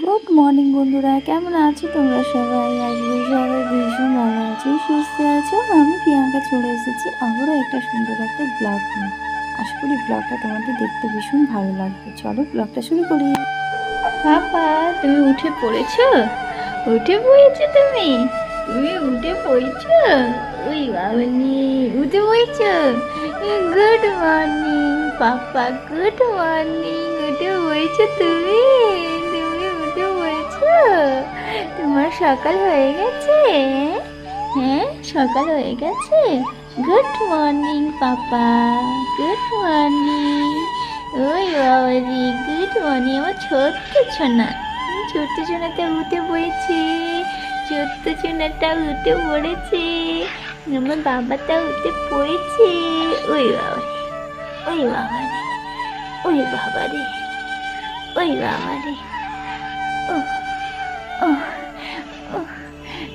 Good morning বন্ধুরা, কেমন আছো তোমরা সবাই? আজকে সবাই ভীষণ ভালো আছি, সুস্থ আছো। আমি প্রিয়াঙ্কা চলে এসেছি আবারও একটা সুন্দর একটা ব্লগ নিয়ে। আশা করি ব্লগটা তোমাদের দেখতে ভীষণ ভালো লাগবে। চলো ব্লগটা শুরু করি। পাপা, তুমি উঠে পড়েছো? উঠে পড়েছো তুমি? তুমি উঠে পড়েছো? ওই বাবানি, উঠে পড়েছো? গুড মর্নিং পাপা, গুড মর্নিং। উঠে পড়েছো তুমি? তুমি উঠে পড়েছো? তোমার সকাল হয়ে গেছে? হ্যাঁ, সকাল হয়ে গেছে। গুড মর্নিং পাপা, গুড মর্নিং। ওই বাবারি, গুড মর্নিং আমার ছোট্ট ছোনা। ছোট্ট ছোনাটা উঠে পড়েছে, ছোট্ট ছোনাটা উঠে পড়েছে, আমার বাবাটা উঠে পড়েছে। ওই বাবারে, ওই বাবারে, ওই বাবারে, ওই বাবারে। ও ও ও,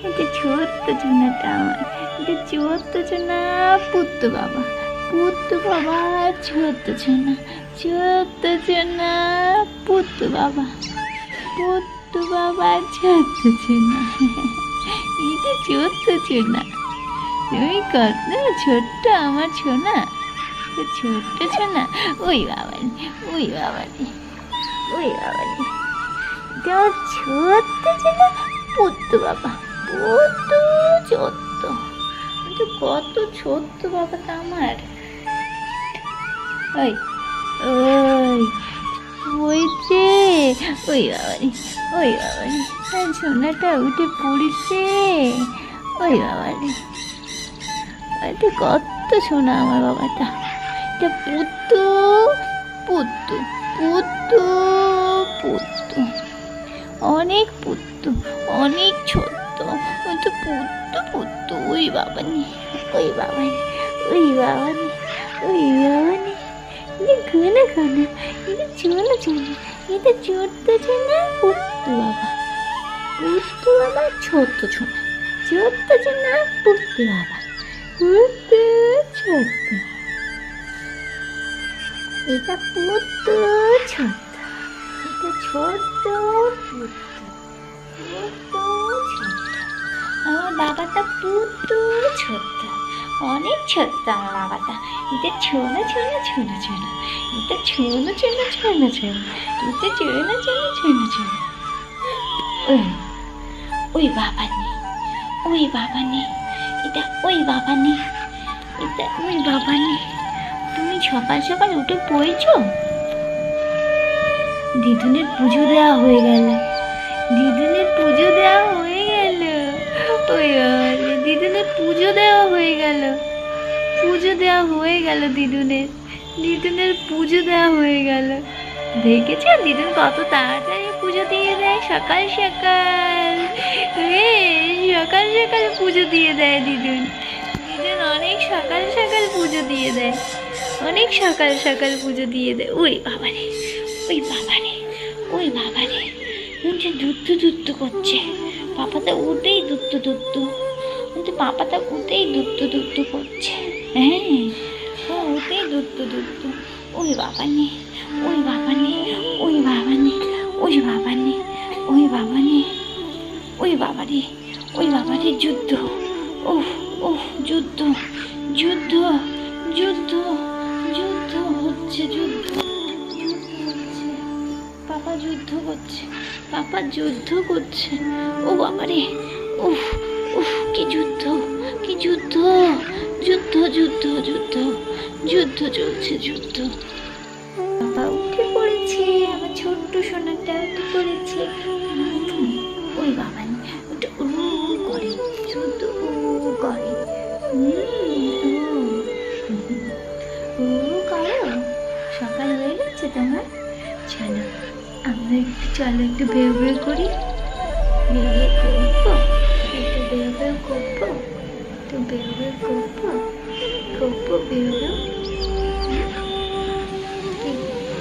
এটা ছোট্ট ছোনাটা আমার, এটা ছোট্ট ছোনা। পুত্ত বাবা, পুত্ত বাবা, ছোট্ট ছোনা, ছোট্ট ছোনা, পুত্ত বাবা, পুত্ত বাবা, ছোট্ট ছোনা। এটা ছোট্ট ছোনা। তুমি কত ছোট্ট আমার ছোনা, ছোট্ট ছোনা। ওই বাবানি, ওই বাবানি, ওই বাবানি। এটা আমার ছোট্ট ছোনা, পুত্ত বাবা, পুত্ত ছোট্ট। কিন্তু কত ছোট্ট বাবাটা আমার। ওই ওই হয়েছে, ওই বাবারি, ওই বাবারি, সোনাটা উঠে পড়েছে। ওই বাবারি, এটা কত সোনা আমার বাবাটা। এটা পুত্তু, পুত্তু, পুত্তু, পুত্তু, অনেক পুত্তু, অনেক ছোট্ট। ওই তো পুত্তু, পুত্তু। ওই বাবানি, ওই বাবানি, ওই বাবানি, ওই বাবানি। ঘন ঘন, এটা চলো চলো, এটা ছোট্ট ছোনা, পুত্তু বাবা, পুত্তু বাবা, ছোট্ট ছোনা, ছোট্ট ছোনা, পুত্তু বাবা, পুত্তু ছোট্ট। এটা পুত্তু ছোট্ট, এটা ছোট্ট পুত্তু, পুত্তু ছোট্ট। আমার বাবাটা পুত্তু ছোট্ট, অনেক ছোট্ট আমার বাবাটা। এটা ছোনা ছোনা ছোনা ছোনা, এটা ছোনা ছোনা ছোনা ছোনা, এটা ছোনা ছোনা ছোনা ছোনা। ওই ওই বাবা নেই, ওই বাবা নেই, এটা ওই বাবা নেই, এটা ওই বাবা নেই। তুমি সকাল সকাল উঠে পড়েছো? দিদুনের পুজো দেওয়া হয়ে গেল, দিদুনের পুজো দেওয়া হয়ে গেল। ওই বাবা, দিদুনের পুজো দেওয়া হয়ে গেল, পুজো দেওয়া হয়ে গেল দিদুনের, দিদুনের পুজো দেওয়া হয়ে গেল। দেখেছো দিদুন কত তাড়াতাড়ি পুজো দিয়ে দেয়, সকাল সকাল। সকাল সকাল পুজো দিয়ে দেয় দিদুন, দিদুন অনেক সকাল সকাল পুজো দিয়ে দেয়, অনেক সকাল সকাল পুজো দিয়ে দেয়। ওই বাবারে, ওই বাবারে, ওই বাবারে, যে দুত্তু দুত্তু করছে, পাপাটা উঠেই দুত্তু দুত্তু, কিন্তু পাপাটা উঠেই দুত্তু দুত্তু করছে। হ্যাঁ, ও উঠেই দুত্তু দুত্তু। ওই বাবা নে, ওই বাবা নে, ওই বাবা নে, ওই বাবা নে, ওই বাবা নে, ওই বাবারে, ওই বাবারে, যুদ্ধ। ওহ ওহ, যুদ্ধ, যুদ্ধ, যুদ্ধ, যুদ্ধ হচ্ছে, যুদ্ধ, যুদ্ধ হচ্ছে। পাপা যুদ্ধ করছে, পাপা যুদ্ধ করছে। ও বাবারে, উফ উফ, কি যুদ্ধ, কি যুদ্ধ, যুদ্ধ, যুদ্ধ, যুদ্ধ, যুদ্ধ চলছে, যুদ্ধ। পাপা উঠে পড়েছে, আমার ছোট্ট সোনাটা উঠে পড়েছে। ওই বাবা, ওটা উ করে, যুদ্ধ উ করে। উ করো। সকাল হয়ে গেছে তোমার? চলো আমরা একটু, চলো একটু বের বের করি, বের বের করবো, একটু বের বের করবো, একটু বের বের করবো, করবো বের বের,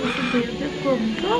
একটু বের বের করবো।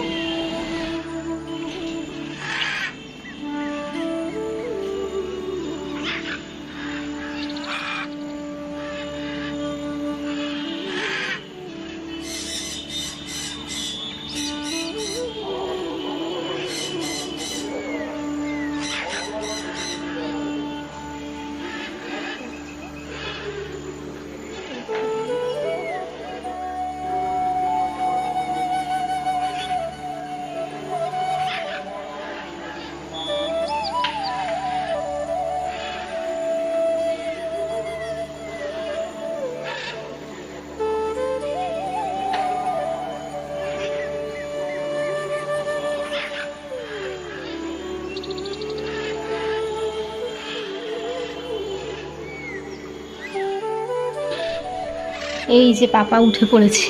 এই যে পাপা উঠে পড়েছে,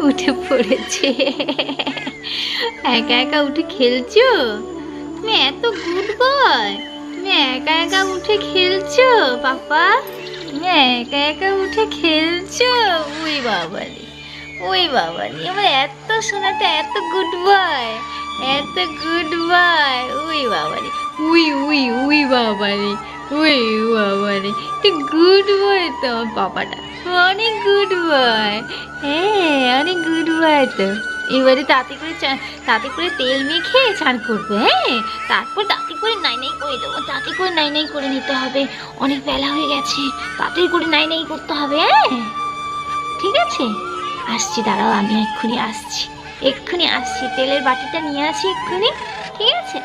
উঠে পড়েছে। একা একা উঠে খেলছো? তুমি এত গুড বয়, তুমি একা একা উঠে খেলছো পাপা? তুমি একা একা উঠে খেলছো? ওই বাবারে, ওই বাবারে, আমার এত সোনাটা এত গুড বয়, এত গুড বয়। ওই বাবারে, উই উই উই বাবারে, ওই বাবারে, গুড বয় তো আমার পাপাটা, অনেক গুড বয়। হ্যাঁ, অনেক গুড বয় তো। এবারে তাতে করে তেল মেখে চান করবে, হ্যাঁ, তারপর তাতে করে নাই নাই করে দেবো, তাতে করে নাই নাই করে নিতে হবে, অনেক বেলা হয়ে গেছে, তাতে করে নাই নাই করতে হবে, হ্যাঁ, ঠিক আছে। আসছি, দাঁড়াও, আমি এক্ষুনি আসছি, এক্ষুনি আসছি, তেলের বাটিটা নিয়ে আসি এক্ষুনি, ঠিক আছে।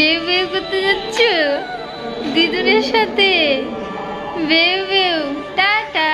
বেউ বেউ করতে যাচ্ছ দিদুনের সাথে? বেউ বেউ, টাটা।